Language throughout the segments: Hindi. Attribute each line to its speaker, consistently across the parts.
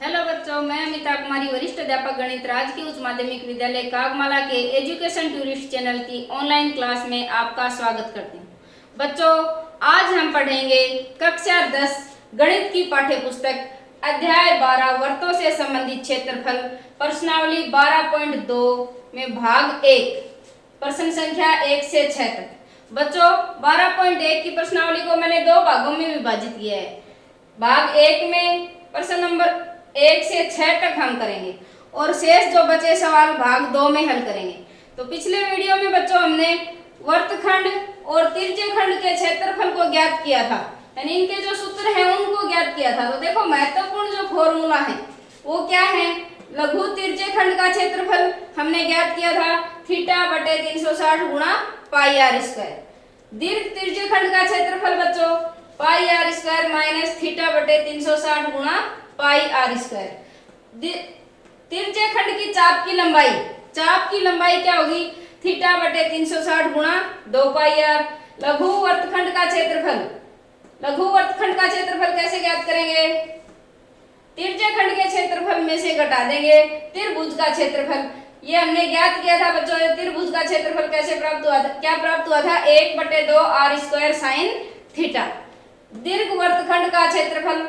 Speaker 1: हेलो बच्चों, मैं अमिता कुमारी, वरिष्ठ अध्यापक गणित, राजकीय उच्च माध्यमिक विद्यालय कागमाला के एजुकेशन टूरिस्ट चैनल की ऑनलाइन क्लास में आपका स्वागत करती हूँ। बच्चों, आज हम पढ़ेंगे कक्षा 10 गणित की पाठ्य पुस्तक अध्याय 12 वर्तों से संबंधित क्षेत्रफल प्रश्नावली 12.2 में भाग 1 प्रश्न संख्या 1 से 6 तक। बच्चों, 12.1 की प्रश्नावली को मैंने दो भागों में विभाजित किया है। भाग 1 में प्रश्न नंबर 1 से 6 तक हम करेंगे और शेष जो बचे सवाल भाग 2 में हल करेंगे। तो पिछले वीडियो में बच्चों हमने वर्तखंड और तिर्यकखंड के क्षेत्रफल को ज्ञात किया था, यानी इनके जो सूत्र हैं उनको ज्ञात किया था। तो देखो, महत्वपूर्ण जो फॉर्मूला है वो क्या है? लघु तिर्यकखंड का क्षेत्रफल हमने ज्ञात किया था थीटा बटे 360 गुणा पाई आर स्क्वायर। दीर्घ तिर्यकखंड का क्षेत्रफल बच्चों पाई आर स्क्वायर माइनस थीटा बटे 360 गुणा पाई आर स्क्वायर। तिर्यकखंड की चाप की लंबाई क्या होगी? थीटा बटे 360 गुणा 2 पाई आर। लघु वर्तखंड का क्षेत्रफल कैसे ज्ञात करेंगे? तिर्यकखंड के क्षेत्रफल में से घटा देंगे त्रिभुज का क्षेत्रफल। ये हमने ज्ञात किया था बच्चों। त्रिभुज का क्षेत्रफल कैसे प्राप्त हुआ था? क्या प्राप्त हुआ था? 1/2 आर स्क्वायर साइन थीटा। दीर्घ वर्तखंड का क्षेत्रफल,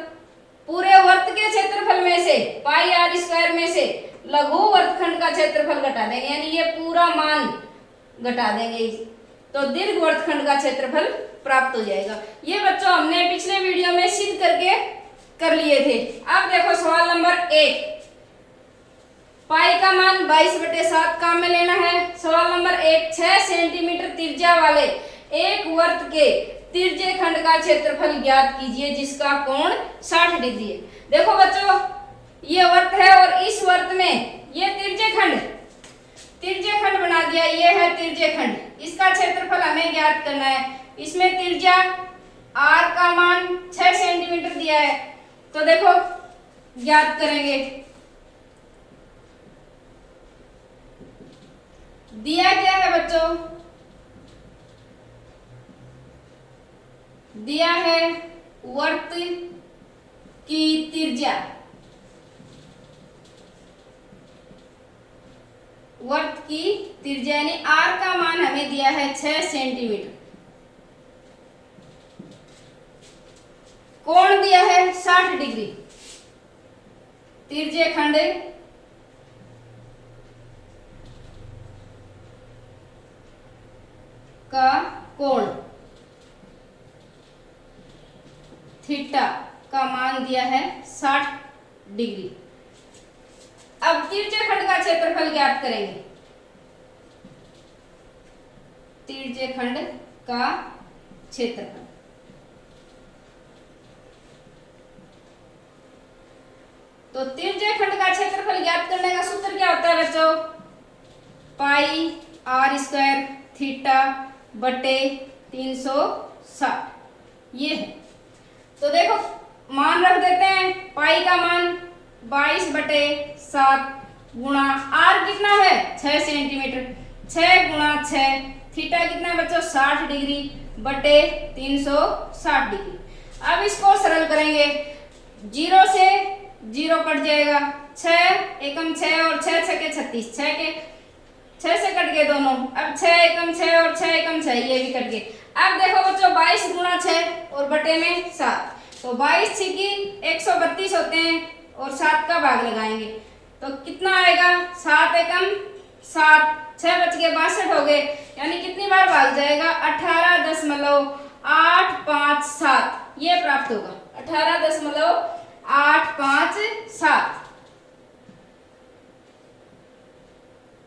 Speaker 1: पूरे वर्त के क्षेत्रफल में से पाई आर स्क्वायर में से लघु वर्तखंड का क्षेत्रफल घटा देंगे, यानी ये पूरा मान घटा देंगे, तो दीर्घ वर्तखंड का क्षेत्रफल प्राप्त हो जाएगा। ये बच्चों हमने पिछले वीडियो में सिद्ध करके कर लिए थे। अब देखो सवाल नंबर 1, पाई का मान 22/7 काम में लेना है। सवाल नंबर 1, 6 सेंटीमीटर त्रिज्या वाले एक वर्त के तिर्यकखंड का क्षेत्रफल ज्ञात कीजिए जिसका कोण 60 डिग्री है। देखो बच्चों, ये वर्त है और इस वर्त में ये तिर्यकखंड बना दिया। ये है तिर्यकखंड, इसका क्षेत्रफल हमें ज्ञात करना है। इसमें त्रिज्या r का मान 6 सेंटीमीटर दिया है, तो देखो ज्ञात करेंगे। दिया क्या है बच्चों? दिया है वर्त की त्रिज्या। वर्त की त्रिज्या यानी r का मान हमें दिया है 6 सेंटीमीटर। कोण दिया है 60 डिग्री। तिर्यकखंड का कोण थीटा का मान दिया है 60 डिग्री। अब तिर्यकखंड का क्षेत्रफल ज्ञात करेंगे। तिर्यकखंड का क्षेत्रफल, तो तिर्यकखंड का क्षेत्रफल ज्ञात करने का सूत्र क्या होता है बच्चों? पाई आर स्क्वायर थीटा बटे 360, ये है। तो देखो मान रख देते हैं। पाई का मान 22/7 गुणा आर कितना है? 6 सेंटीमीटर। 6 गुणा 6, थीटा कितना है बच्चों? 60 डिग्री बटे 360 डिग्री। अब इसको सरल करेंगे, 0 से 0 कट जाएगा। 6 एकम 6 और 6 6 के 36, 6 से कट गए दोनों। अब 6 एकम 6 और 6 एकम 6, ये भी कट गए। अब देखो बच्चों, 22 गुणा 6 और बटे में 7, तो 22 छिकी 132 होते हैं और 7 का भाग लगाएंगे तो कितना आएगा? 7 एकम 7, 6 बच गए 62 हो गए, यानी कितनी बार भाग जाएगा? 18.857, ये प्राप्त होगा। 18.857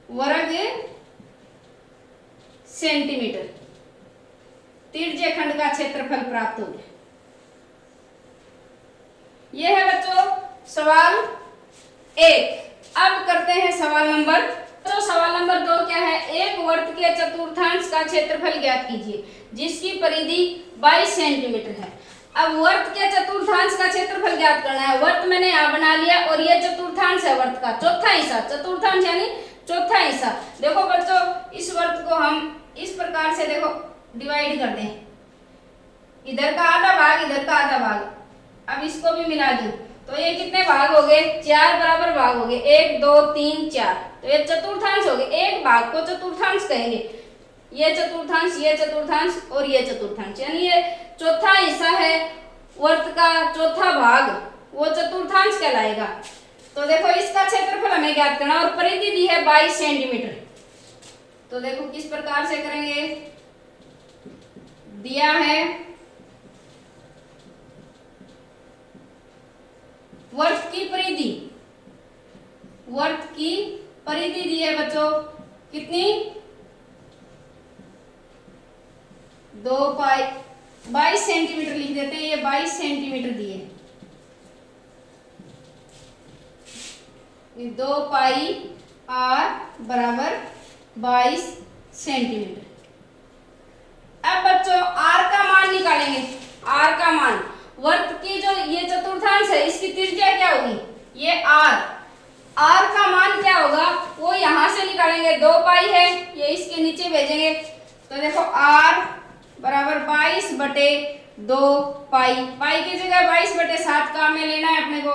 Speaker 1: वर्ग सेंटीमीटर तिर्यकखंड का क्षेत्रफल प्राप्त हो गया। यह है बच्चों सवाल 1। अब करते हैं सवाल नंबर 2। तो सवाल नंबर 2 क्या है? एक वर्त के चतुर्थांश का क्षेत्रफल ज्ञात कीजिए जिसकी परिधि 22 सेंटीमीटर है। अब वर्त के चतुर्थांश का क्षेत्रफल ज्ञात करना है। वर्त मैंने यहाँ बना लिया और यह चतुर्थांश है वर्त का चौथा हिस्सा। चतुर्थांश यानी चौथा हिस्सा। देखो बच्चों, इस वर्त को हम इस प्रकार से देखो डिवाइड कर दें, इधर का आधा भाग, इधर का आधा भाग। अब इसको भी मिला दूं तो ये कितने भाग हो गए, 4 बराबर भाग हो गए, 1 2 3 4। तो ये चतुर्थांश हो गए, एक भाग को चतुर्थांश कहेंगे, ये चतुर्थांश, ये चतुर्थांश और ये चतुर्थांश, यानी ये चौथा हिस्सा है वर्त का, चौथा भाग वो चतुर्थांश कहलाएगा। तो देखो इसका क्षेत्रफल हमें ज्ञात करना और परिधि दी है 22 सेंटीमीटर। तो देखो किस प्रकार से करेंगे, दिया है वर्त की परिधि, वर्त की परिधि दी है बच्चों कितनी, 2 पाई 22 सेंटीमीटर लिख देते हैं, ये 22 सेंटीमीटर दिए, 2 पाई आर बराबर 22 सेंटीमीटर। अब बच्चों आर का मान निकालेंगे, आर का मान, वर्त की जो ये चतुर्थांश है इसकी त्रिज्या क्या होगी, ये आर, आर का मान क्या होगा वो यहां से निकालेंगे, 2 पाई है, ये इसके नीचे भेजेंगे। तो देखो आर बराबर 22 बटे 2 पाई, पाई की जगह 22 बटे 7 काम में लेना है अपने को,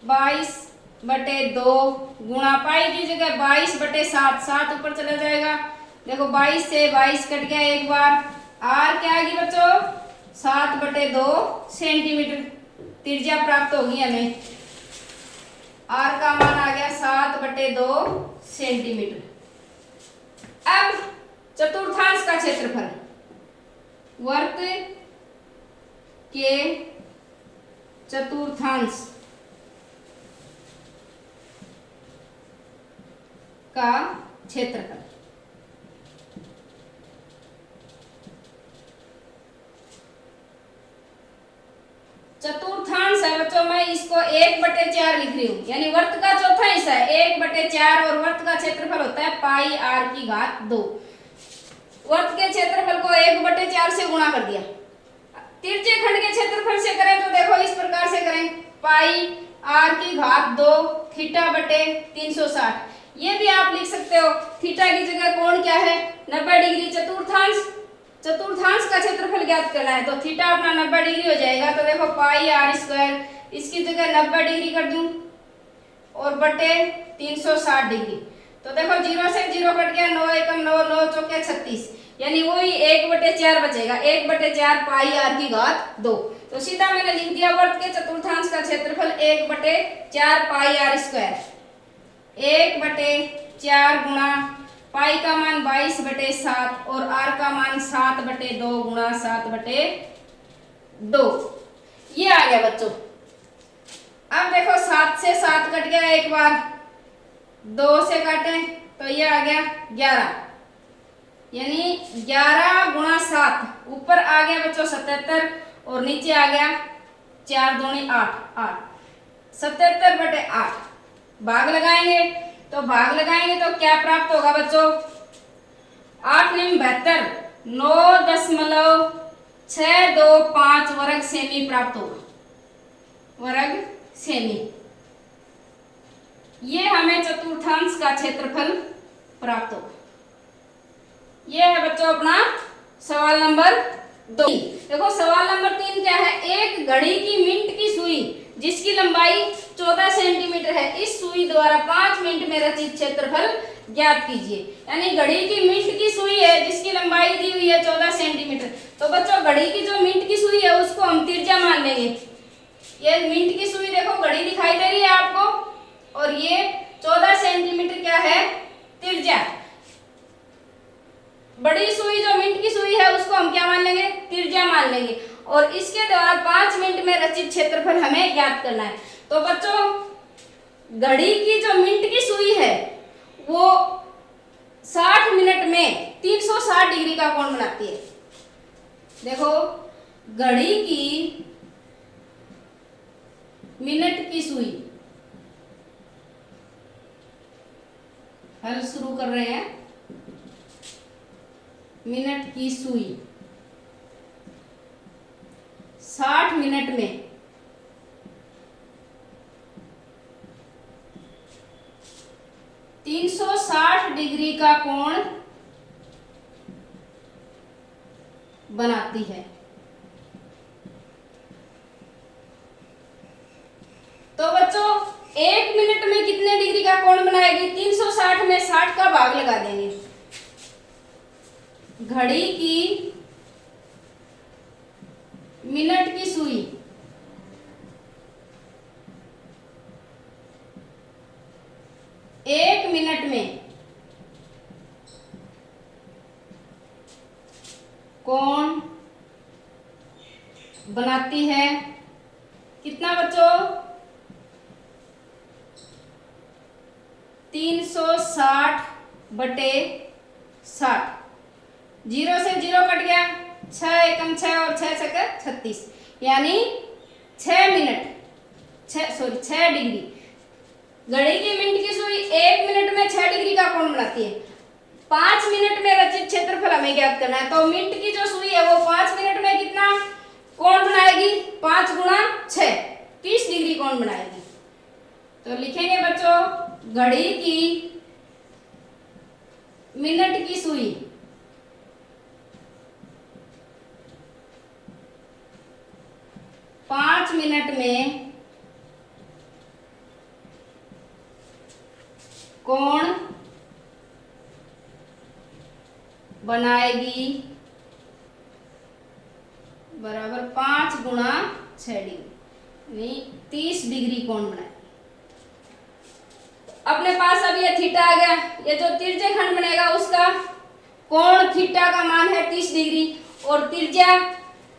Speaker 1: 22 बटे 2 गुणा पाई की जगह 22 बटे 7, 7 ऊपर चला जाएगा, देखो 22 से 22 कट गया एक बार, आर क्या आएगी बच्चों 7 बटे 2 सेंटीमीटर त्रिज्या प्राप्त होगी हमें, आर का मान आ गया 7 बटे 2 सेंटीमीटर। अब चतुर्थांश का क्षेत्रफल, वर्त के चतुर्थांश का क्षेत्रफल, चतुर्थांश है बच्चों, मैं इसको 1 बटे 4 लिख रही हूँ, यानी वर्त का चौथा हिस्सा है 1 बटे 4 और वर्त का क्षेत्रफल होता है पाई आर की घात 2। वर्त के क्षेत्रफल को 1 बटे 4 से गुणा कर दिया, तिरछे खंड के क्षेत्रफल से करें तो देखो इस प्रकार से करें, पाई आर की घात 2 थीटा बटे 360, ये भी आप लिख सकते हो, थीटा की जगह कोण क्या है 90 डिग्री, चतुर्थांश, चतुर्थांश का क्षेत्रफल ज्ञात करना है तो थीटा अपना 90 डिग्री हो जाएगा। तो देखो पाई आर स्क्वायर, इसकी जगह 90 डिग्री कर दूं और बटे 360 डिग्री, तो देखो 0 से 0 कट गया, 9 एकम 9, 9 चौके 36, यानी वही 1 बटे 4 बचेगा, 1 बटे 4 पाई आर की घात 2। तो सीधा मैंने लिख दिया वर्त के चतुर्थांश का क्षेत्रफल 1 बटे 4 पाई आर स्क्वायर, 1 बटे 4 गुणा पाई का मान 22 बटे 7 और आर का मान 7 बटे 2 गुणा 7 बटे 2, ये आ गया बच्चों। अब देखो 7 से 7 कट गया एक बार, 2 से काटे तो ये आ गया 11, यानी 11 गुणा 7, ऊपर आ गया बच्चों 77 और नीचे आ गया 4 दूनी 8, 77 बटे 8, भाग लगाएंगे तो क्या प्राप्त होगा बच्चों, 8 निम 72, 9.625 वर्ग सेमी प्राप्त होगा, वर्ग सेमी, ये हमें चतुर्थांश का क्षेत्रफल प्राप्त होगा। ये है बच्चों अपना सवाल नंबर 2। देखो सवाल नंबर 3 क्या है, एक घड़ी की मिनट की सुई जिसकी लंबाई 14 सेंटीमीटर है, इस सुई द्वारा 5 मिनट में रचित क्षेत्रफल ज्ञात कीजिए। यानी घड़ी की मिनट की सुई है जिसकी लंबाई दी हुई है 14 सेंटीमीटर, तो बच्चों घड़ी की जो मिनट की सुई है उसको हम त्रिज्या मान लेंगे। ये मिनट की सुई देखो घड़ी दिखाई दे रही है आपको और ये 14 सेंटीमीटर क्या है त्रिज्या। बड़ी सुई जो मिनट की सुई है उसको हम क्या मान लेंगे, त्रिज्या मान लेंगे और इसके द्वारा 5 मिनट में रचित क्षेत्रफल हमें ज्ञात करना है। तो बच्चों घड़ी की जो मिनट की सुई है वो 60 मिनट में 360 डिग्री का कोण बनाती है। देखो घड़ी की मिनट की सुई, हल शुरू कर रहे हैं, मिनट की सुई 60 मिनट में 360 डिग्री का कोण बनाती है। एक मिनट में कितने डिग्री का कोण बनाएगी? 360 में 60 का भाग लगा देंगे। घड़ी की मिनट की सुई एक मिनट में कोण बनाती है कितना बच्चों? 360 बटे 60। 0 से 0 कट गया, 6 एकम 6 और 6 छक्का 36, यानी 6 डिग्री। घड़ी की मिनट की सुई 1 मिनट में 6 डिग्री का कोण बनाती है। 5 मिनट में रचित क्षेत्रफल हमें ज्ञात करना है, तो मिनट की जो सुई है वो 5 मिनट में कितना कोण बनाएगी? 5 गुणा 6, 30 डिग्री कोण बनाएगी। तो लिखेंगे बच्चों, घड़ी की मिनट की सुई 5 मिनट में कोण बनाएगी बराबर 5 गुणा 6 डिग्री, 30 डिग्री कोण बनाएगी। अपने पास अब ये थीटा आ गया, ये जो तिरछे खंड बनेगा उसका कोण थीटा का मान है 30 डिग्री, और त्रिज्या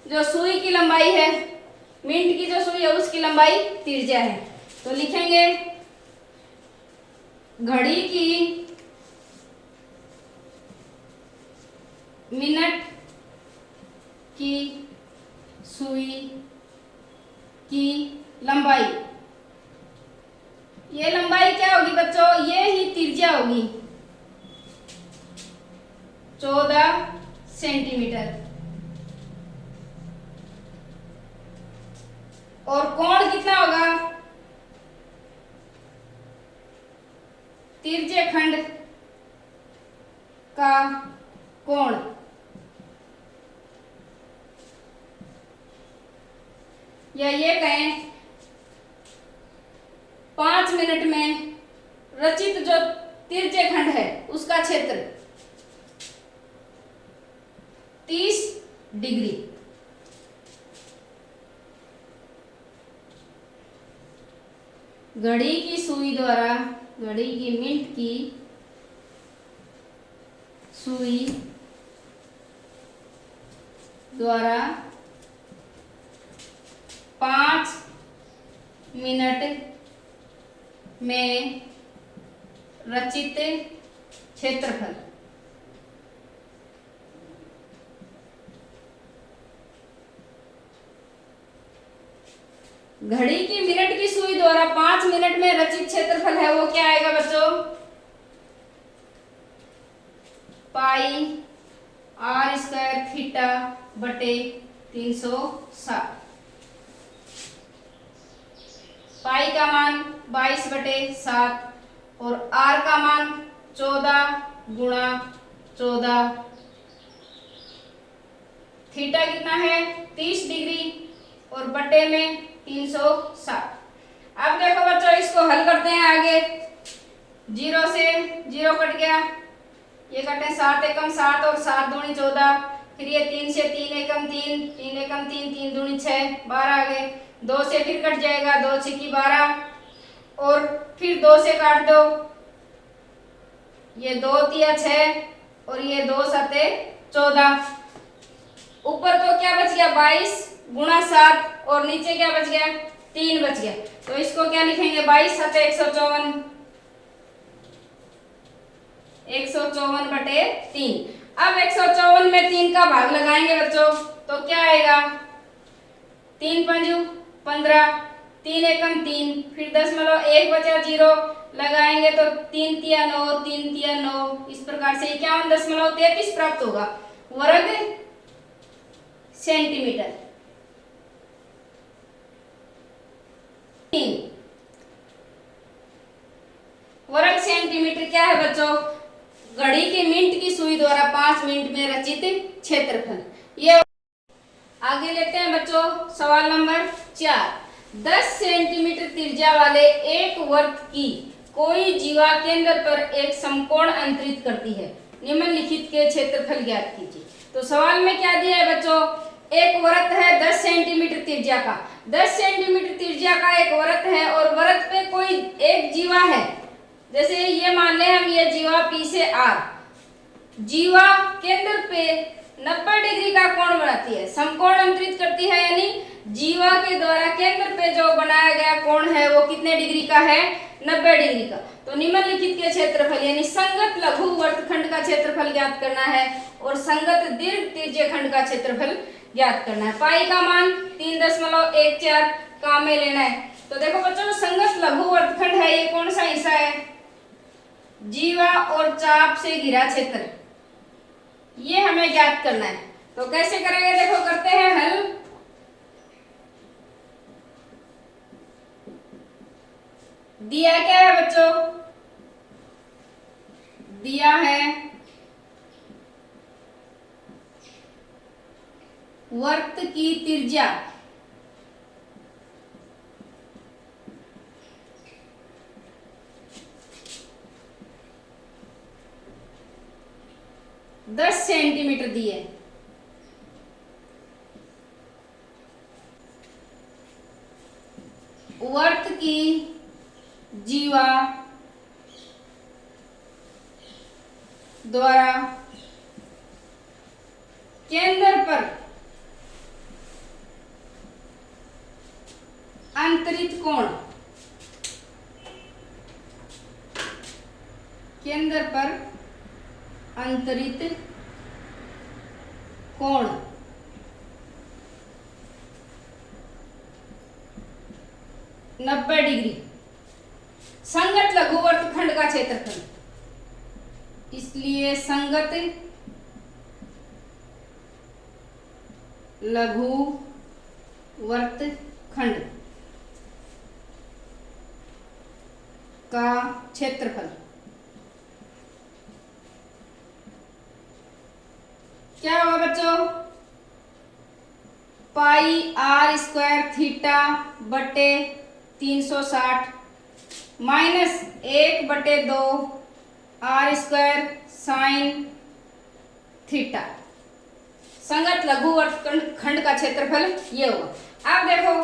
Speaker 1: जो सुई की लंबाई है, मिनट की जो सुई है उसकी लंबाई त्रिज्या है। तो लिखेंगे घड़ी की मिनट की सुई की लंबाई, ये लंबाई क्या होगी बच्चों? ये ही त्रिज्या होगी 14 सेंटीमीटर, और कोण कितना होगा? तिरछे खंड का कोण या ये कहें 5 मिनट में रचित जो तिरछे खंड है उसका क्षेत्र 30 डिग्री। घड़ी की सुई द्वारा, घड़ी की मिनट की सुई द्वारा 5 मिनट में रचित क्षेत्रफल घड़ी की मिनट की सुई द्वारा 5 मिनट में रचित क्षेत्रफल है वो क्या आएगा बच्चों? पाई आर स्क्वायर थीटा बटे 360। पाई का मान 22 बटे 7 और आर का मान 14 गुणा 14। थीटा कितना है? 30 डिग्री और बटे में 360। अब देखो बच्चों इसको हल करते हैं आगे। 0 से 0 कट गया, ये कटे 7 एकम 7 और 7 दूनी 14, फिर ये 3 से 3 एकम 3, 3 एकम 3, 3 दूनी 6, 12 आ गए। 2 से फिर कट जाएगा, 2 छिकी 12 और फिर 2 से काट दो, ये 2 तिया 6 और ये 2 सते 14। ऊपर तो क्या बच गया? 22 गुणा 7 और नीचे क्या बच गया? 3 बच गया। तो इसको क्या लिखेंगे? 22 सते 154, 154 बटे 3। अब 154 में 3 का भाग लगाएंगे बच्चों, तो क्या आएगा? 3 पंजू 15, 3 एकम 3, फिर 1 बचा 0 लगाएंगे तो 3 तिया 9, 3 तिया 9, इस प्रकार से 51.33 प्राप्त होगा वर्ग सेंटीमीटर। 3 वर्ग सेंटीमीटर क्या है बच्चों? घड़ी की मिनट की सुई द्वारा 5 मिनट में रचित क्षेत्रफल। ये आगे लेते हैं बच्चों सवाल नंबर 4। 10 सेंटीमीटर त्रिज्या वाले एक वृत्त की कोई जीवा केंद्र पर एक समकोण अंतरित करती है, निम्नलिखित के क्षेत्रफल ज्ञात कीजिए। तो सवाल में क्या दिया है बच्चों, एक वृत्त है 10 सेंटीमीटर त्रिज्या का, 10 सेंटीमीटर त्रिज्या का एक वृत्त है और वृत्त पे कोई एक जीवा है। जैसे ये मान ले हम, ये जीवा P से R, जीवा केंद्र पे 90 डिग्री का कोण बनाती है, समकोण अंतरित करती है, यानी जीवा के द्वारा केंद्र पे जो बनाया गया कोण है वो कितने डिग्री का है, 90 डिग्री का। तो निम्नलिखित के क्षेत्रफल यानी संगत लघु वर्तखंड का क्षेत्रफल ज्ञात करना है और संगत दीर्घ त्रिज्यखंड का क्षेत्रफल ज्ञात करना है। पाई का मान 3.14 काम में लेना है। तो देखो बच्चों, संगत लघु वर्तखंड है, ये कौन सा हिस्सा है, जीवा और चाप से घिरा क्षेत्र, ये हमें ज्ञात करना है। तो कैसे करेंगे, देखो करते हैं हल। दिया क्या है बच्चों, दिया है वृत्त की त्रिज्या 10 सेंटीमीटर दी है। वृत्त की जीवा द्वारा केंद्र पर अंतरित कोण, केंद्र पर अंतरित कोण 90 डिग्री, संगत लघु वर्तखंड का क्षेत्रफल, इसलिए संगत लघु वर्तखंड का क्षेत्रफल क्या होगा बच्चों, पाई R स्क्वायर थीटा बटे 360 minus 1/2 R square sine theta. संगत लघु वर्तखंड का क्षेत्रफल ये होगा। अब देखो,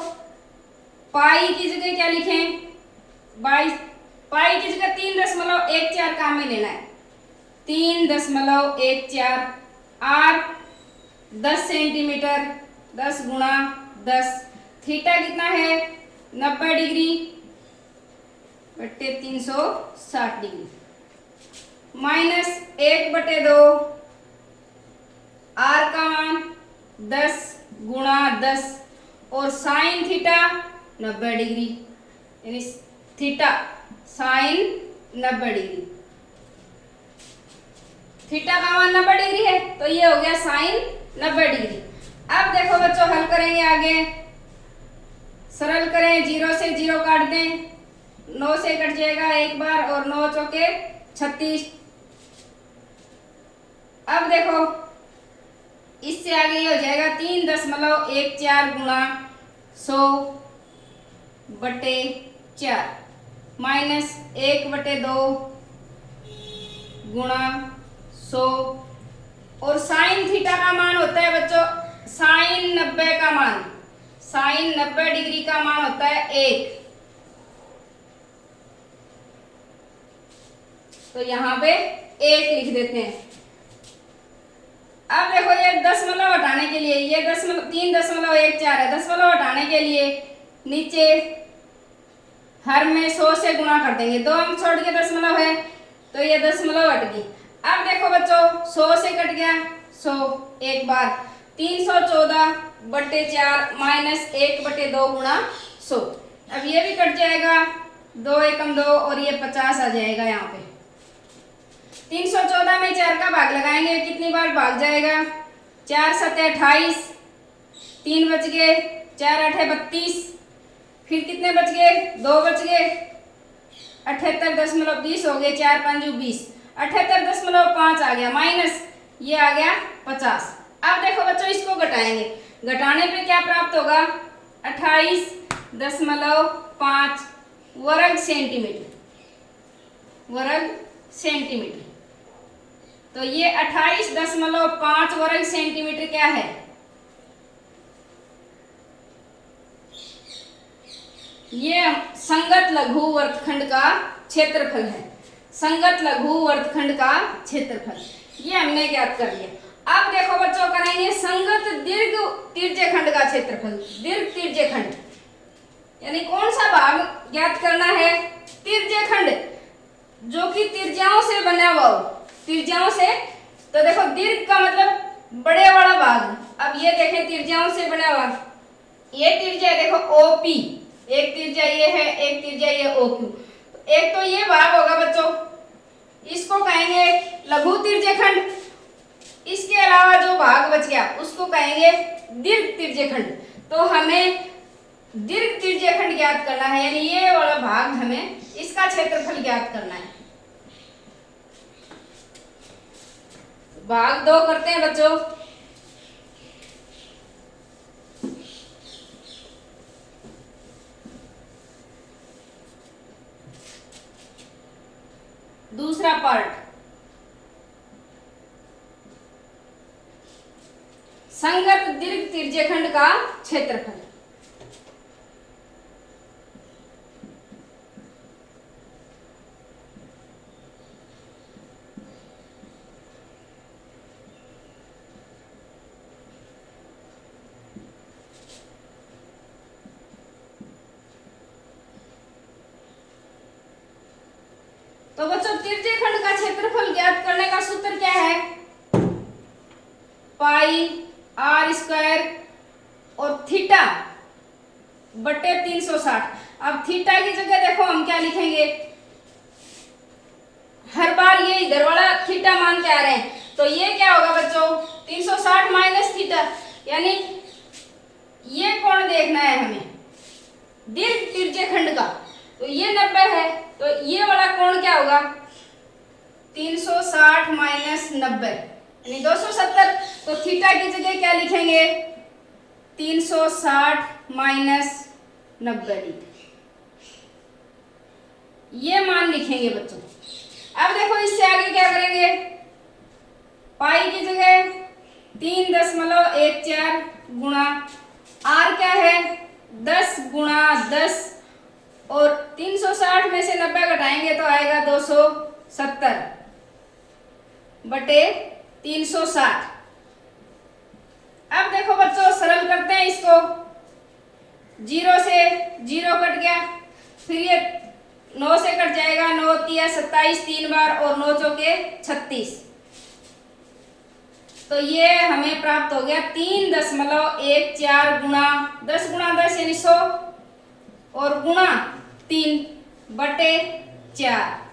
Speaker 1: पाई की जगह क्या लिखें, पाई की जगह 3.14 काम में लेना है, 3.14 R 10 सेंटीमीटर, 10 गुणा 10, थीटा कितना है 90 डिग्री बटे 360 डिग्री, माइनस 1/2 R का मान 10 गुणा 10 और साइन थीटा 90 डिग्री, यानी थीटा साइन 90 डिग्री, थीटा का मान 90 डिग्री है, तो ये हो गया साइन 90 डिग्री। अब देखो बच्चों, हल करेंगे आगे, सरल करें, 0 से 0 काट दें, 9 से कट जाएगा एक बार और 9 चौके 36। अब देखो इससे आगे ये हो जाएगा 3.14 गुणा 100 बटे 4 माइनस 1/2 गुणा 100 और साइन थीटा का मान होता है बच्चों, साइन 90 का मान, साइन 90 डिग्री का मान होता है 1। तो यहाँ पे 1 लिख देते हैं। अब देखो, ये दशमलव हटाने के लिए, ये 3.14 है, दशमलव हटाने के लिए नीचे हर में 100 से गुणा कर देंगे, 2 अंक छोड़ के दशमलव है, तो ये दशमलव हट गई। अब देखो बच्चों, 100 से कट गया 100 एक बार, 314 बटे 4 माइनस 1/2 गुणा 100। अब ये भी कट जाएगा, 2 एकम 2 और ये 50 आ जाएगा। यहाँ पे 314 में 4 का भाग लगाएंगे, कितनी बार भाग जाएगा, 4 7 28, 3 बच गए, 4 8 32, फिर कितने बच गए, 2 बच गए, 78.20 हो गए, 4 5 20, 78.5 आ गया, माइनस ये आ गया 50। अब देखो बच्चों, इसको घटाएंगे, घटाने पे क्या प्राप्त होगा, 28 28.5 वर्ग सेंटीमीटर, वर्ग सेंटीमीटर। तो ये 28.5 वर्ग सेंटीमीटर क्या है? ये संगत लघु वर्गखंड का क्षेत्रफल है, संगत लघु वर्गखंड का क्षेत्रफल। ये हमने ज्ञात कर लिया। अब देखो बच्चों, करेंगे संगत दीर्घ तिर्यखंड का क्षेत्रफल। दीर्घ तिर्यखंड यानी कौन सा भाग ज्ञात करना है? तिर्यखंड, जो कि त्रिज्याओं से बना हुआ हो, त्रिज्याओं से। तो देखो दीर्घ का मतलब बड़े वाला भाग। अब ये देखें त्रिज्याओं से बना हुआ, ये त्रिज्या देखो OP, एक त्रिज्या ये है, एक त्रिज्या ये OQ। एक तो ये भाग होगा बच्चों, इसको कहेंगे लघु तिर्यखंड। इसके अलावा जो भाग बच गया उसको कहेंगे दीर्घ तिर्यखंड। तो हमें दीर्घ तिर्यखंड ज्ञात करना है, यानी ये वाला भाग हमें इसका क्षेत्रफल ज्ञात करना है। भाग 2 करते हैं बच्चों। दूसरा पार्ट, संगत दीर्घ तिर्यखंड का क्षेत्रफल। तो बच्चों तिर्यखंड का क्षेत्रफल ज्ञात करने का सूत्र क्या है? पाई r² और थीटा बटे 360। अब थीटा की जगह देखो हम क्या लिखेंगे, हर बार ये इधर वाला थीटा मान के आ रहे हैं, तो ये क्या होगा बच्चों? 360 माइनस थीटा, यानी ये कोण देखना है हमें दीर्घ तिर्यखंड का। तो ये 90 है, तो ये वाला कोण क्या होगा? 360 माइनस 90 यानी 270। तो थीटा की जगह क्या लिखेंगे? 360 माइनस 90 डिग्री, ये मान लिखेंगे बच्चों। अब देखो इससे आगे क्या करेंगे? पाई की जगह 3.14 गुणा r क्या है? 10 गुणा 10, और 360 में से 90 घटाएंगे तो आएगा 270 बटे 360। अब देखो बच्चों सरल करते हैं इसको, 0 से 0 कट गया, फिर ये 9 से कट जाएगा, 9 तिया 27 3 बार, और 9 चौके 36। तो ये हमें प्राप्त हो गया 3.14 गुणा 10 गुणा 10 यानी 100, और गुणा 3 बटे 4।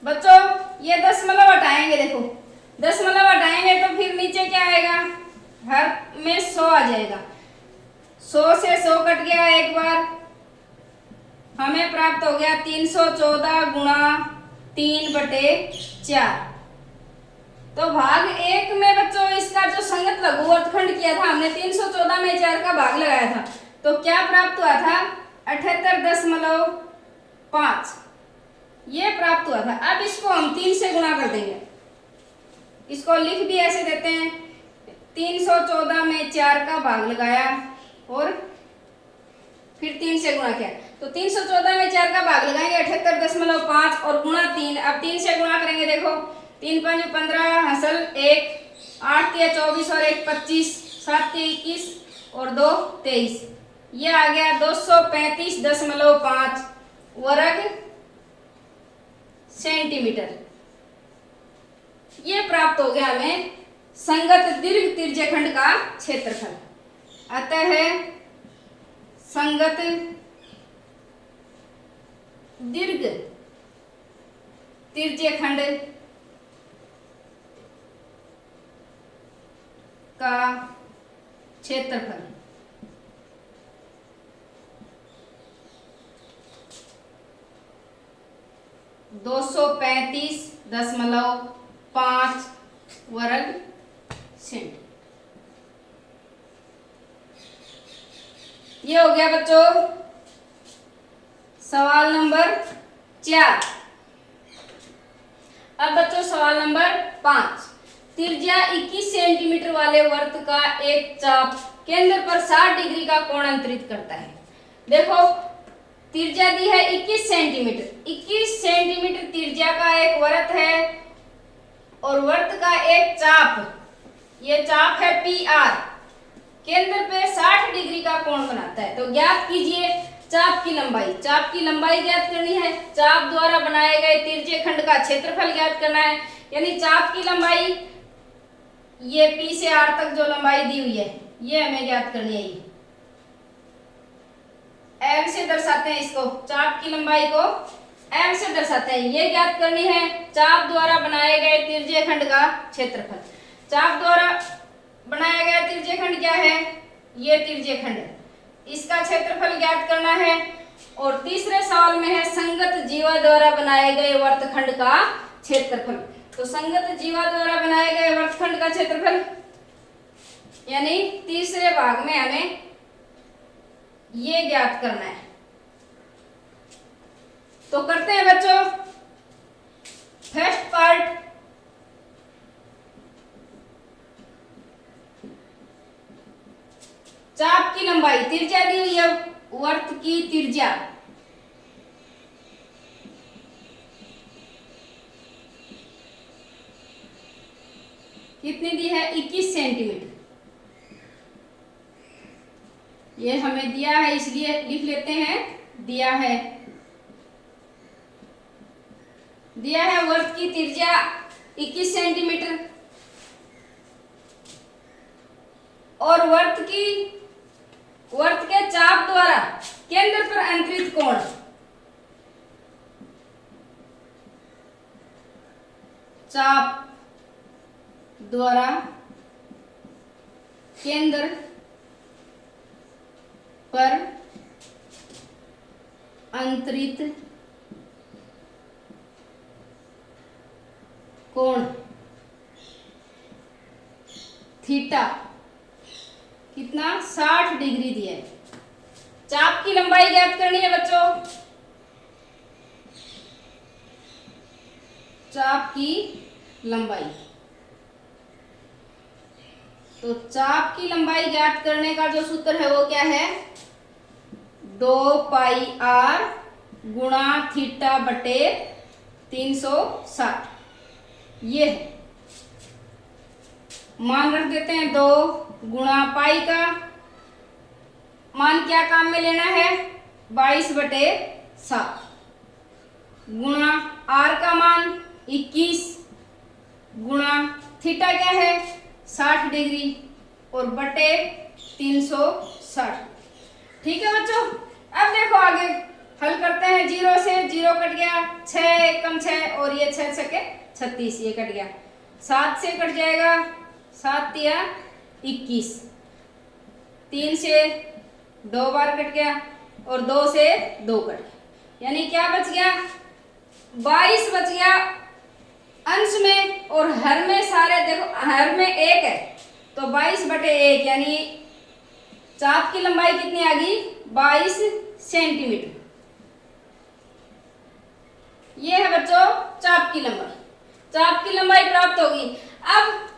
Speaker 1: बच्चों ये दशमलव हटाएंगे, देखो दशमलव हटाएंगे तो फिर नीचे क्या आएगा? हर में 100 आ जाएगा। 100 से 100 कट गया एक बार, हमें प्राप्त हो गया 314 गुणा 3 बटे 4। तो भाग 1 में बच्चों इसका जो संगत लघु वर्गखंड किया था हमने, 314 में 4 का भाग लगाया था, तो क्या प्राप्त हुआ था? 78.5 ये प्राप्त हुआ था। अब इसको हम 3 से गुणा कर देंगे, इसको लिख भी ऐसे देते हैं, 314 में 4 का भाग लगाया और फिर 3 से गुणा किया, तो 314 में 4 का भाग लगाएंगे 78.5 और गुणा 3। अब 3 से गुणा करेंगे, देखो 3 5 15 हसल 1, 8 तिया 24 और 1 25, 7 तिया 21 और 2 23, ये आ गया 235.5 वर्ग सेंटीमीटर। ये प्राप्त हो गया हमें संगत दीर्घ तिर्यखंड का क्षेत्रफल। अतः संगत दीर्घ तिर्यखंड का क्षेत्रफल 235.5 वर्ग सेंटीमीटर। ये हो गया बच्चों सवाल नंबर 4। अब बच्चों सवाल नंबर 5। त्रिज्या 21 सेंटीमीटर वाले वृत्त का एक चाप केंद्र पर 60 डिग्री का कोण अंतरित करता है। देखो त्रिज्या दी है 21 सेंटीमीटर। 21 सेंटीमीटर त्रिज्या का एक वृत्त है और वृत्त का एक चाप, ये चाप है PR, केंद्र पे 60 डिग्री का कोण बनाता है। तो ज्ञात कीजिए चाप की लंबाई। चाप की लंबाई ज्ञात करनी है, चाप द्वारा बनाए गए तिरछे खंड का क्षेत्रफल ज्ञात करना है। यानी चाप की लंबाई, ये P से R तक जो लंबाई दी हुई है ये हमें ज्ञात करनी है। ये M से दर्शाते हैं इसको, चाप की लंबाई को M से दर्शाते हैं। ये ज्ञात करनी है चाप द्वारा बनाए गए तिरछे खंड का क्षेत्रफल। चाप द्वारा बनाया गया तिरछे खंड क्या है? ये तिरछे खंड है, इसका क्षेत्रफल ज्ञात करना है। और तीसरे सवाल में है संगत जीवा द्वारा बनाए गए वर्तखंड का क्षेत्रफल। तो संगत जीवा द्वारा बनाए गए वर्तखंड का क्षेत्रफल यानी तीसरे भाग में हमें ये ज्ञात करना है। तो करते हैं बच्चों फर्स्ट पार्ट। चाप की लंबाई, त्रिज्या दी हुई है, वर्त की त्रिज्या कितनी दी है? 21 सेंटीमीटर। ये हमें दिया है इसलिए लिख लेते हैं, दिया है वर्त की त्रिज्या 21 सेंटीमीटर और वर्त के चाप द्वारा केंद्र पर अंतरित कोण चाप द्वारा केंद्र पर अंतरित कोण थीटा कितना? 60 डिग्री दिया है। चाप की लंबाई ज्ञात करनी है बच्चों। चाप की लंबाई, तो चाप की लंबाई ज्ञात करने का जो सूत्र है वो क्या है? 2πr गुणा थीटा बटे 360। ये है, मान रख देते हैं 2 गुणा पाई का मान क्या काम में लेना है? 22/7 गुणा r का मान 21 गुणा थीटा क्या है? 60 डिग्री और बटे 360। ठीक है बच्चों, अब देखो आगे हल करते हैं। 0 से 0 कट गया, 6 एकम 6 और ये 6 छके 36, ये कट गया। 7 से कट जाएगा, 7 तिया 21, 3 से 2 बार कट गया और 2 से 2 कट गया। यानी क्या बच गया? 22 बच गया अंश में, और हर में सारे देखो हर में 1 है तो 22/1 यानी चाप की लंबाई कितनी आ गई? 22 सेंटीमीटर। ये है बच्चों चाप की लंबाई। चाप की लंबाई प्राप्त होगी। अब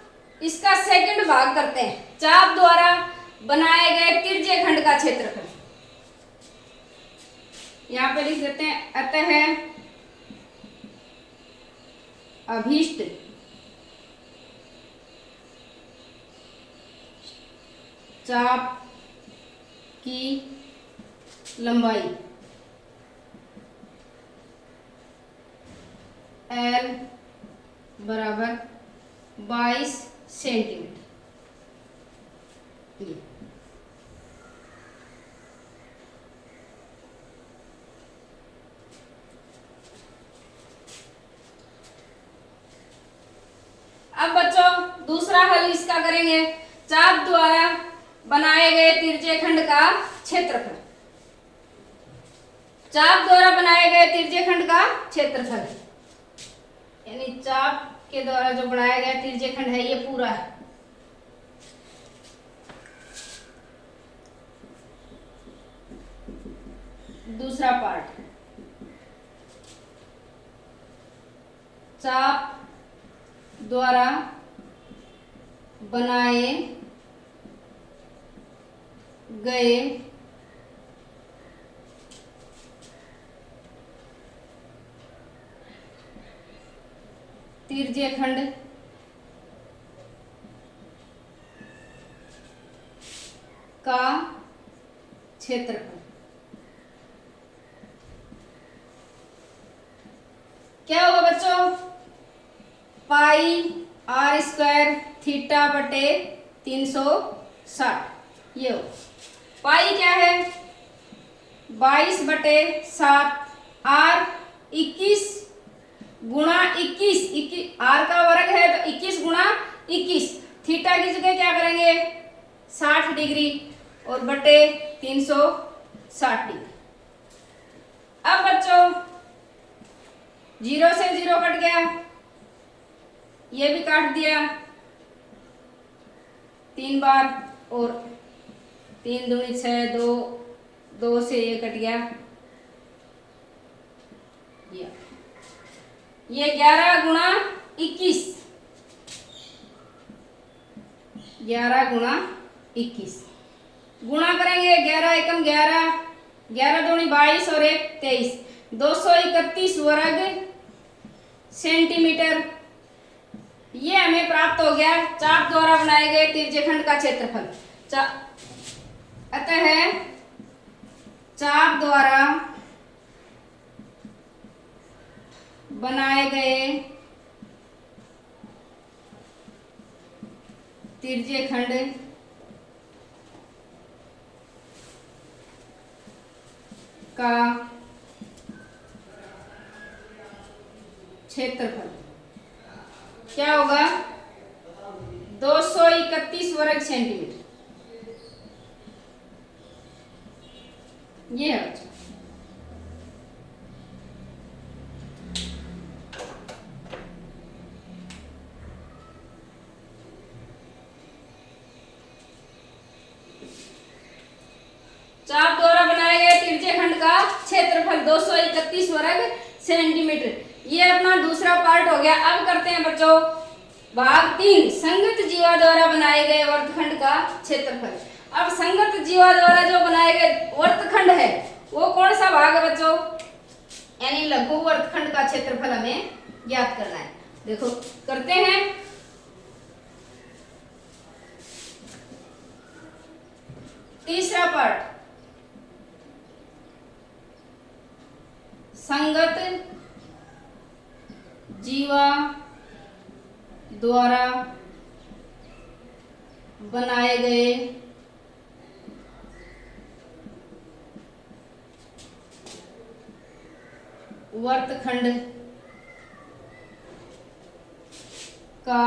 Speaker 1: इसका सेकंड भाग करते हैं, चाप द्वारा बनाए गए तिरछे खंड का क्षेत्रफल। यहां पे लिख देते हैं, अतः अभीष्ट चाप की लंबाई L बराबर 22 सेंटीमीटर। अब बच्चों दूसरा हल इसका करेंगे, चाप द्वारा बनाए गए तिरछे खंड का क्षेत्रफल। चाप द्वारा बनाए गए तिरछे खंड का क्षेत्रफल यानी चाप के द्वारा जो बनाया गया तिरछे खंड है ये पूरा है। दूसरा पार्ट चाप द्वारा बनाए गए तिर्य्य खंड का क्षेत्रफल। क्या होगा बच्चों? पाई आर स्क्वायर थीटा बटे 360। ये हो पाई क्या है? 22/7 आर 21 गुणा 21 आर का वर्ग है तो 21 गुणा 21। थीटा की जगह क्या करेंगे? 60 डिग्री और बटे 360 डिग्री। अब बच्चों 0 से 0 कट गया, ये भी काट दिया 3 बार और 3 दूनी 6, 2 से ये कट गया। ये 11 गुणा 21, 11 गुणा 21 गुणा करेंगे 11 एकम 11, 11 दूनी 22 और 1 23, 231 वर्ग सेंटीमीटर। ये हमें प्राप्त हो गया चाप द्वारा बनाए गए तिर्य्यखंड का क्षेत्रफल। अतः चाप द्वारा बनाए गए तिर्य्यखंड का क्षेत्रफल क्या होगा? 231 वर्ग सेंटीमीटर। ये है बच्चों। चाप द्वारा बनाए गए तिर्य्यखंड का क्षेत्रफल 231 वर्ग सेंटीमीटर। ये अपना दूसरा पार्ट हो गया। अब करते हैं बच्चों भाग 3, संगत जीवा द्वारा बनाए गए वर्तखंड का क्षेत्रफल। अब संगत जीवा द्वारा जो बनाए गए वर्तखंड है वो कौन सा भाग है बच्चों? यानी लघु वर्तखंड का क्षेत्रफल हमें ज्ञात करना है। देखो करते हैं। तीसरा पार्ट, संगत जीवा द्वारा बनाए गए वर्तखंड का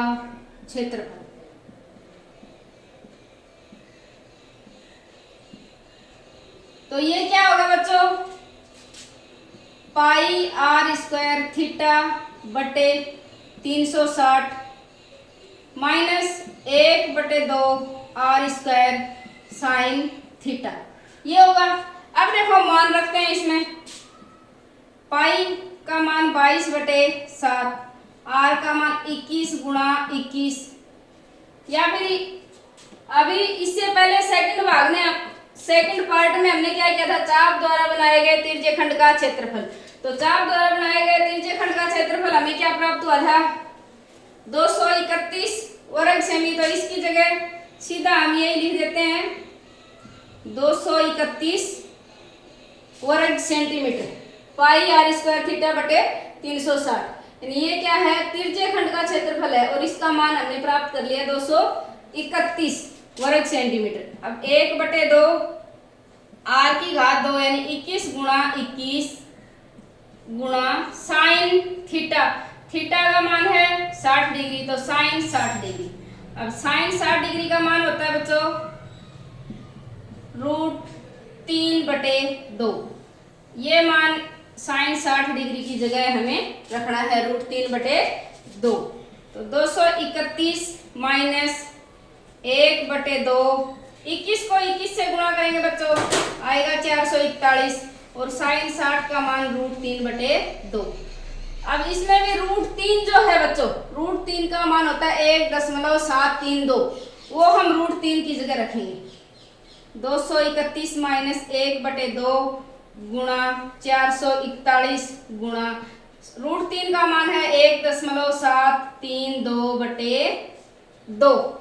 Speaker 1: क्षेत्रफल। तो ये क्या होगा बच्चों? पाई आर स्क्वायर थीटा बटे 360 minus 1/2 R square sine theta. ये होगा। अब देखो मान रखते हैं इसमें। पाई का मान 22/7, आर का मान 21 गुणा 21, या फिर अभी इससे पहले सेकंड पार्ट में हमने क्या किया था? चाप द्वारा बनाए गए तिर्य्यखंड का क्षेत्रफल। तो चाप द्वारा बनाए गए तिर्य्यखंड का क्षेत्रफल हमें क्या प्राप्त हुआ था? 231 वर्ग सेमी। तो इसकी जगह सीधा हम यही लिख देते हैं 231 वर्ग सेंटीमीटर। पाई आर स्क्वायर थीटा बटे 360। ये क्या है? तिर्य्यखंड का क्षेत्रफल है और इसका मान हमने प्राप्त कर लिया 231 वर्ग सेंटीमीटर। अब 1/2 आर की घात 2 यानी 21 गुणा 21 गुणा साइन थीटा। थीटा का मान है 60 डिग्री, तो साइन 60 डिग्री। अब साइन 60 डिग्री का मान होता है बच्चों √3/2। ये मान साइन 60 डिग्री की जगह हमें रखना है √3/2। तो 231 माइनस 1/2, 21 को 21 से गुणा करेंगे बच्चों आएगा 441 और साइन 60 का मान √3/2। अब इसमें भी √3 जो है बच्चों, √3 का मान होता है 1.732, वो हम √3 की जगह रखेंगे। 231 माइनस 1/2 गुणा 441 गुणा √3 का मान है 1.732/2।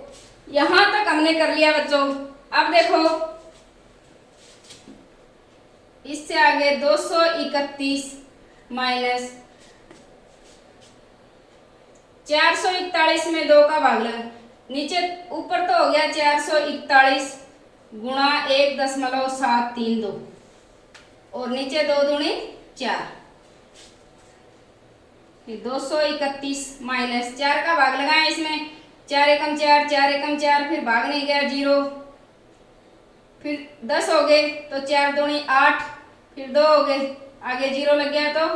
Speaker 1: यहां तक हमने कर लिया बच्चों। अब देखो इससे आगे 231 माइनस 441 में 2 का भाग लगा, नीचे ऊपर तो हो गया 441 गुणा 1.732 और नीचे 2 दूनी 4, 231 माइनस 4 का भाग लगाया इसमें, 4 एकम 4, 4 एकम 4, फिर भाग नहीं गया 0, फिर 10 हो गए तो 4 दूनी 8, फिर 2 हो गए, आगे 0 लग गया तो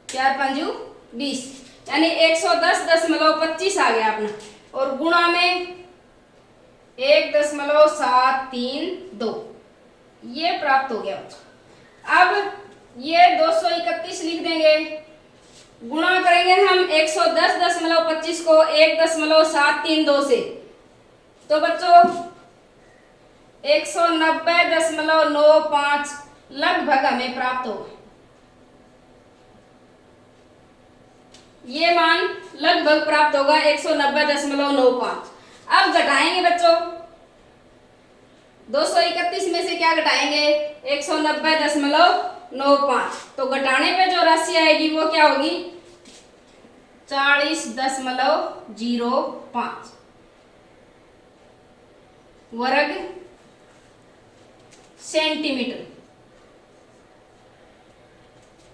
Speaker 1: 4 5 20, यानी 110.25 आ गया अपना, और गुणा में 1.732 ये प्राप्त हो गया बच्चों। अब ये 231 लिख देंगे, गुणा करेंगे हम 110.25 को 1.732 से, तो बच्चों 190.95 लगभग हमें प्राप्त होगा। ये मान लगभग प्राप्त होगा 190.95। अब घटाएंगे बच्चों, 231 में से क्या घटाएंगे, 190.95, तो घटाने पे जो राशि आएगी वो क्या होगी, 40.05 वर्ग सेंटीमीटर।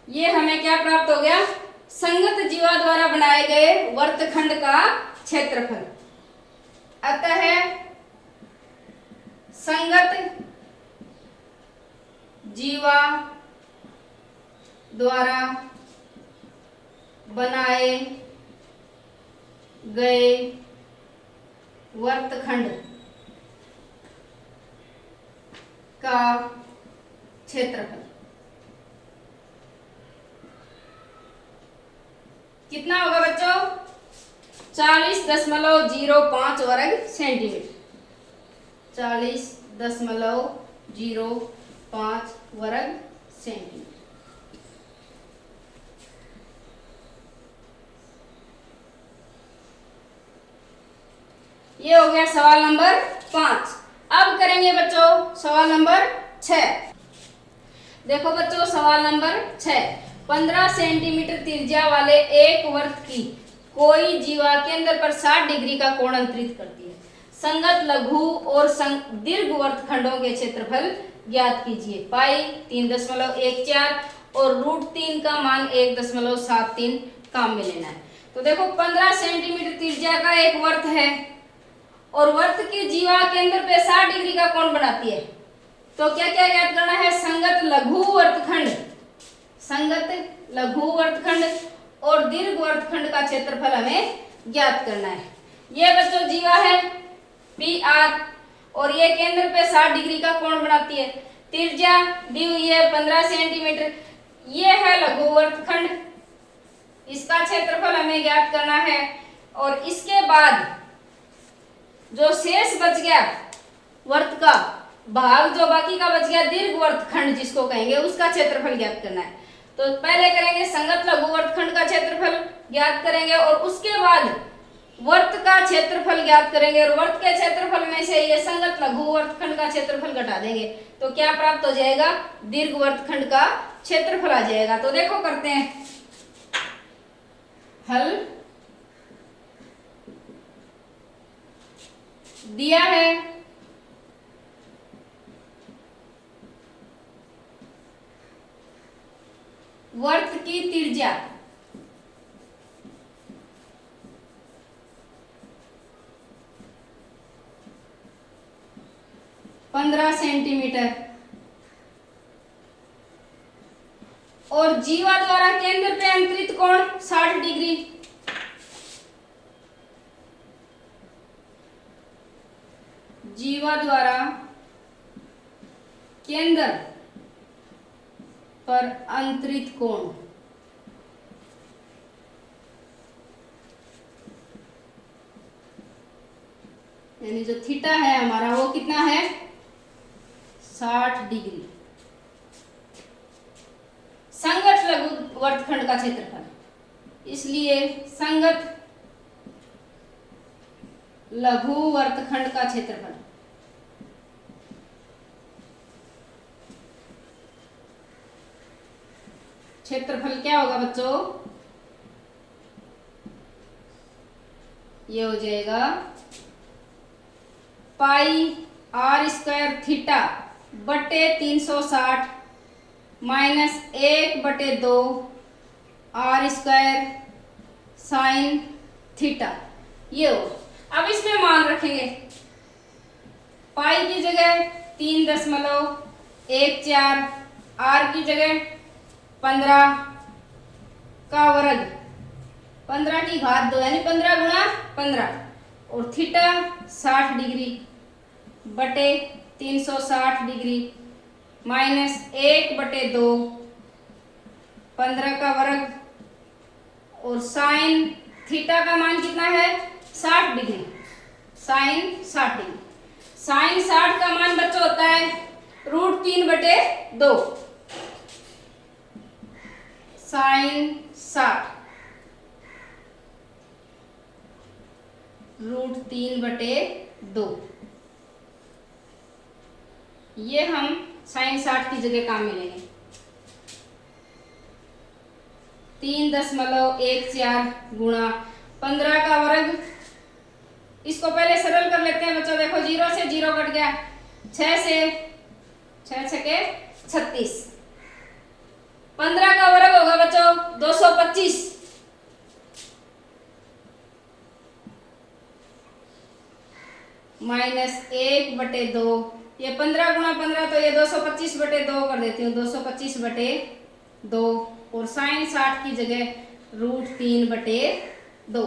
Speaker 1: ये हमें क्या प्राप्त हो गया, संगत जीवा द्वारा बनाए गए वर्तखंड का क्षेत्रफल। अतः संगत जीवा द्वारा बनाए गए वर्तखंड का क्षेत्रफल कितना होगा बच्चों, 40.05 वर्ग सेंटीमीटर, 40.05 वर्ग सेंटीमीटर। ये हो गया सवाल नंबर 5। अब करेंगे बच्चों सवाल नंबर 6। देखो बच्चों सवाल नंबर 6, 15 सेंटीमीटर त्रिज्या वाले एक वृत्त की कोई जीवा केंद्र पर 60 डिग्री का कोण अंतरित करती है। संगत लघु और दीर्घ वर्तखंडों के क्षेत्रफल ज्ञात कीजिए। पाई 3.14 और √3 का मान 1.73 काम में लेना है। तो देखो 15 सेंटीमीटर त्रिज्या का एक वृत्त है और वृत्त की जीवा केंद्र पे 60 डिग्री का कोण बनाती है, तो क्या क्या ज्ञात करना है, संगत लघु वर्तखंड, संगत लघु वर्तखंड और दीर्घ वर्तखंड का क्षेत्रफल हमें ज्ञात करना है। ये बच्चों जीवा है PR और ये केंद्र पे 60 डिग्री का कोण बनाती है। त्रिज्या दी हुई है 15 सेंटीमीटर, ये है लघु वर्तखंड, इसका क्षेत्रफल हमें ज्ञात करना है। और इसके बाद जो शेष बच गया वर्त का भाग, जो बाकी का बच गया दीर्घ वर्तखंड जिसको कहेंगे, उसका क्षेत्रफल ज्ञात करना है। तो पहले करेंगे संगत लघु वर्तखंड का क्षेत्रफल ज्ञात करेंगे और उसके बाद वर्त का क्षेत्रफल ज्ञात करेंगे और वर्त के क्षेत्रफल में से ये संगत लघु वर्तखंड का क्षेत्रफल घटा देंगे, तो क्या प्राप्त हो जाएगा, दीर्घ वर्तखंड का क्षेत्रफल आ जाएगा। तो देखो करते हैं हल। दिया है वर्त की त्रिज्या 15 सेंटीमीटर और जीवा द्वारा केंद्र पे अंतरित कोण 60 डिग्री। जीवा द्वारा केंद्र पर अंतरित कोण यानी जो थीटा है हमारा वो कितना है 60 डिग्री। संगत लघु वर्तखंड का क्षेत्रफल, इसलिए संगत लघु वर्तखंड का क्षेत्रफल क्या होगा बच्चों, ये हो जाएगा पाई आर स्क्वायर थीटा बटे 360 minus 1/2 R square sine theta. ये हो। अब इसमें मान रखेंगे, पाई की जगह 3.14, आर की जगह 15 का वर्ग 15 की घात 2 यानी 15 गुणा 15 और थीटा 60 डिग्री बटे 360 डिग्री माइनस 1/2 15 का वर्ग और साइन थीटा का मान कितना है 60 डिग्री, साइन 60 डिग्री। साइन 60 का मान बच्चों होता है √3/2, साइन 60 √3/2। ये हम साइन 60 की जगह काम में लेंगे। 3.14 गुणा 15 का वर्ग, इसको पहले सरल कर लेते हैं बच्चों। देखो 0 से 0 कट गया, 6 से 6 छके 36, 15 का वर्ग होगा बच्चों 225 माइनस 1/2। ये 15 गुणा 15 तो ये 225/2 कर देती हूँ, 225/2 और साइन 60 की जगह √3/2।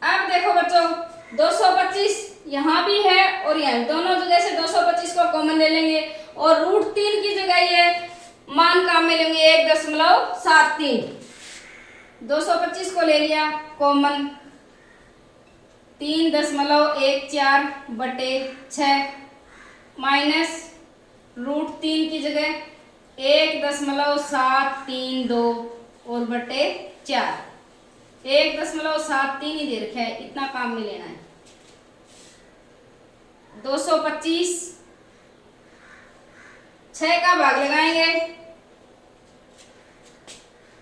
Speaker 1: अब देखो बच्चों 225 यहाँ भी है और यहाँ, दोनों जगह से 225 को कॉमन ले लेंगे और √3 की जगह ये मान काम में लेंगे 1.73। 225 को ले लिया कॉमन, 3.14/6 माइनस √3 की जगह 1.732 और बटे 4। 1.73 ही दे रखा है, इतना काम में लेना है। 225 6 का भाग लगाएंगे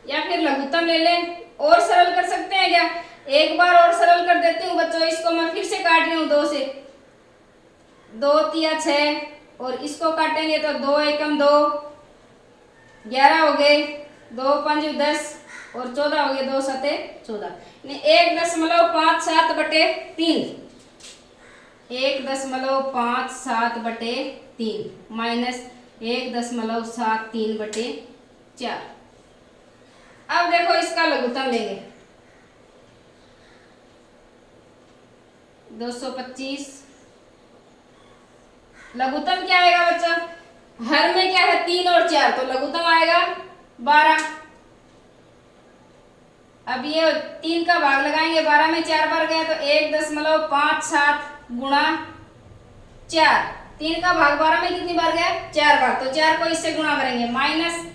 Speaker 1: या फिर लघुत्तम ले लें और सरल कर सकते हैं क्या। एक बार और सरल कर देती हूँ बच्चों, इसको मैं फिर से काट रही हूँ 2 से, 2 तिया 6 और इसको काटेंगे तो 2 एकम 2 11 हो गए, 2 पंज 10 और 14 हो गए, 2 सते 14 यानी 1.57/3, 1.57/3 माइनस 1.73/4। अब देखो इसका लघुत्तम लेंगे, 225 लघुत्तम क्या आएगा बच्चा, हर में क्या है 3 और 4 तो लघुत्तम आएगा 12। अब ये 3 का भाग लगाएंगे, 12 में 4 बार गया तो 1.57 गुणा 4, 3 का भाग 12 में कितनी बार गया 4 बार, तो 4 को इससे गुणा करेंगे माइनस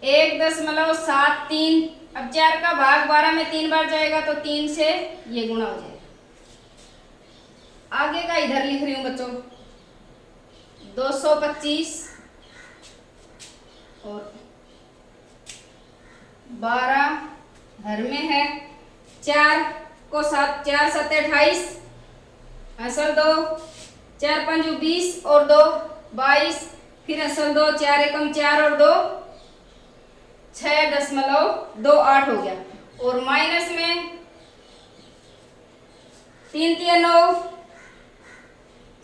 Speaker 1: 1.73। अब 4 का भाग 12 में 3 बार जाएगा तो 3 से ये गुणा हो जाएगा। आगे का इधर लिख रही हूं बच्चों, 225 और 12 घर में है, 4 को 7 4 7 28 असल 2, 4 5 20 और 2 22, फिर असल 2, 4 एकम 4 और 2 6.28 हो गया और माइनस में 3 तिया 9,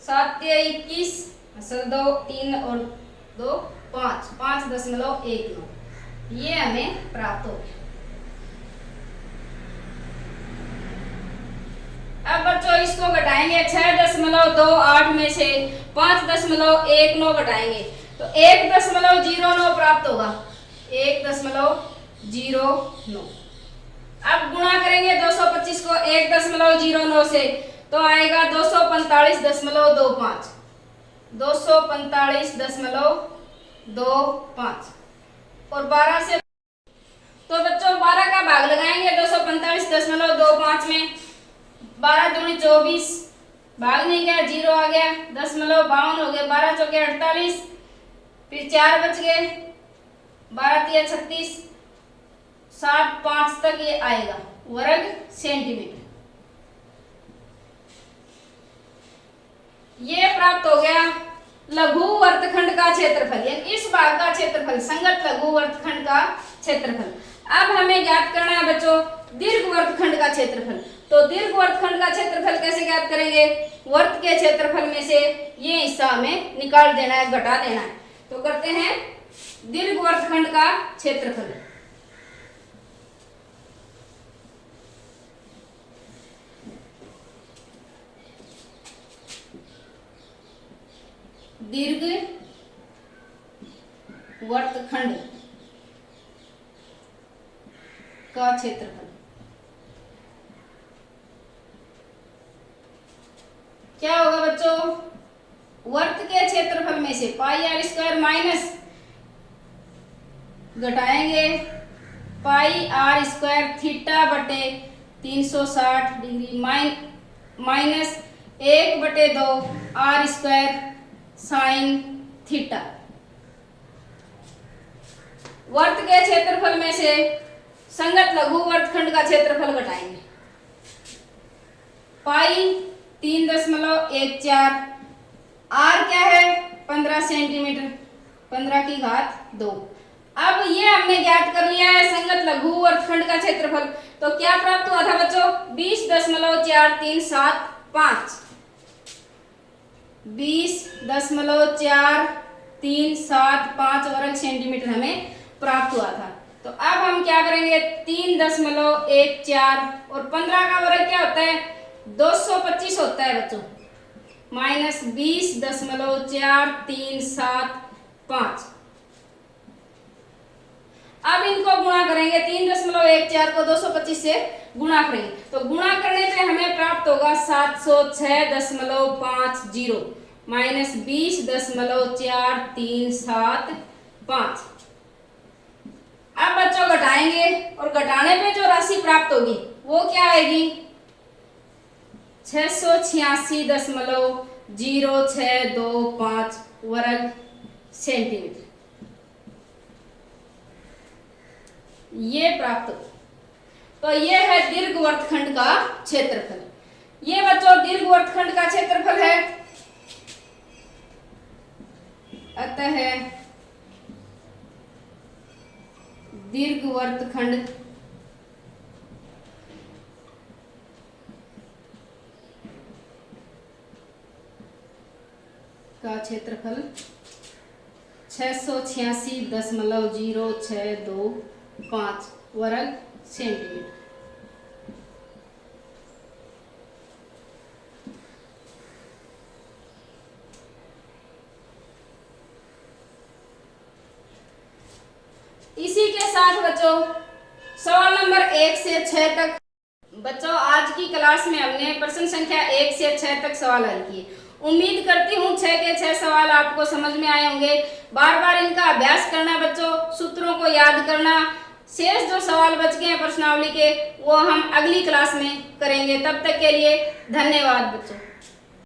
Speaker 1: 7 तिया 21 असल 2 3 और 2 5, 5.19 ये हमें प्राप्त हो गया। अब बच्चों इसको घटाएंगे, 6.28 में से 5.19 घटाएंगे तो 1.09 प्राप्त होगा, 1.09। अब गुणा करेंगे 225 को 1.09 से तो आएगा 245.25, 245.25 और 12 से, तो बच्चों 12 का भाग लगाएंगे 245.25 में। 12 दूनी 24, भाग नहीं गया, 0 आ गया, 10.52 हो गए, 12 चौके 48, फिर 4 बच गए, 12 तिया 36, 7 5 तक ये आएगा वर्ग सेंटीमीटर। ये प्राप्त हो गया लघु वर्तखंड का क्षेत्रफल, यानी इस भाग का क्षेत्रफल, संगत लघु वर्तखंड का क्षेत्रफल। अब हमें ज्ञात करना है बच्चों दीर्घ वर्तखंड का क्षेत्रफल। तो दीर्घ वर्तखंड का क्षेत्रफल कैसे ज्ञात करेंगे? वर्त के क्षेत्रफल में से ये हिस्सा हमें निकाल देना है, घटा देना है। तो करते हैं दीर्घ वर्तखंड का क्षेत्रफल। दीर्घ वर्तखंड का क्षेत्रफल क्या होगा बच्चों? वर्त के क्षेत्रफल में से पाई आर स्क्वायर माइनस, घटाएंगे पाई आर स्क्वायर थीटा बटे 360 degree minus 1/2 R square sine theta. वर्त के क्षेत्रफल में से संगत लघु वर्तखंड का क्षेत्रफल घटाएंगे। पाई 3.14, आर क्या है 15 सेंटीमीटर, 15 की घात 2। अब ये हमने ज्ञात कर लिया है संगत लघु वर्तखंड का क्षेत्रफल। तो क्या प्राप्त हुआ था बच्चों? 20.4375, 20.4375 वर्ग सेंटीमीटर हमें प्राप्त हुआ था। तो अब हम क्या करेंगे? 3.14 और 15 का वर्ग क्या होता है? 225 होता है बच्चों, माइनस 20.4375। अब इनको गुणा करेंगे, 3.14 को 225 से गुणा करेंगे तो गुणा करने पे हमें प्राप्त होगा 706.50 माइनस 20.4375। अब बच्चों घटाएंगे और घटाने पे जो राशि प्राप्त होगी वो क्या आएगी? 686.0625 वर्ग सेंटीमीटर ये प्राप्त हो। तो ये है दीर्घ वर्तखंड का क्षेत्रफल। ये बच्चों दीर्घ वर्तखंड का क्षेत्रफल है। अतः दीर्घ वर्तखंड का क्षेत्रफल 686.0625 वर्ग सेंटीमीटर। इसी के साथ बच्चों सवाल नंबर 1 से 6 तक, बच्चों आज की क्लास में हमने प्रश्न संख्या 1 से 6 तक सवाल हल किए। उम्मीद करती हूँ 6 के 6 सवाल आपको समझ में आए होंगे। बार बार इनका अभ्यास करना बच्चों, सूत्रों को याद करना। शेष जो सवाल बच गए हैं प्रश्नावली के वो हम अगली क्लास में करेंगे। तब तक के लिए धन्यवाद बच्चों।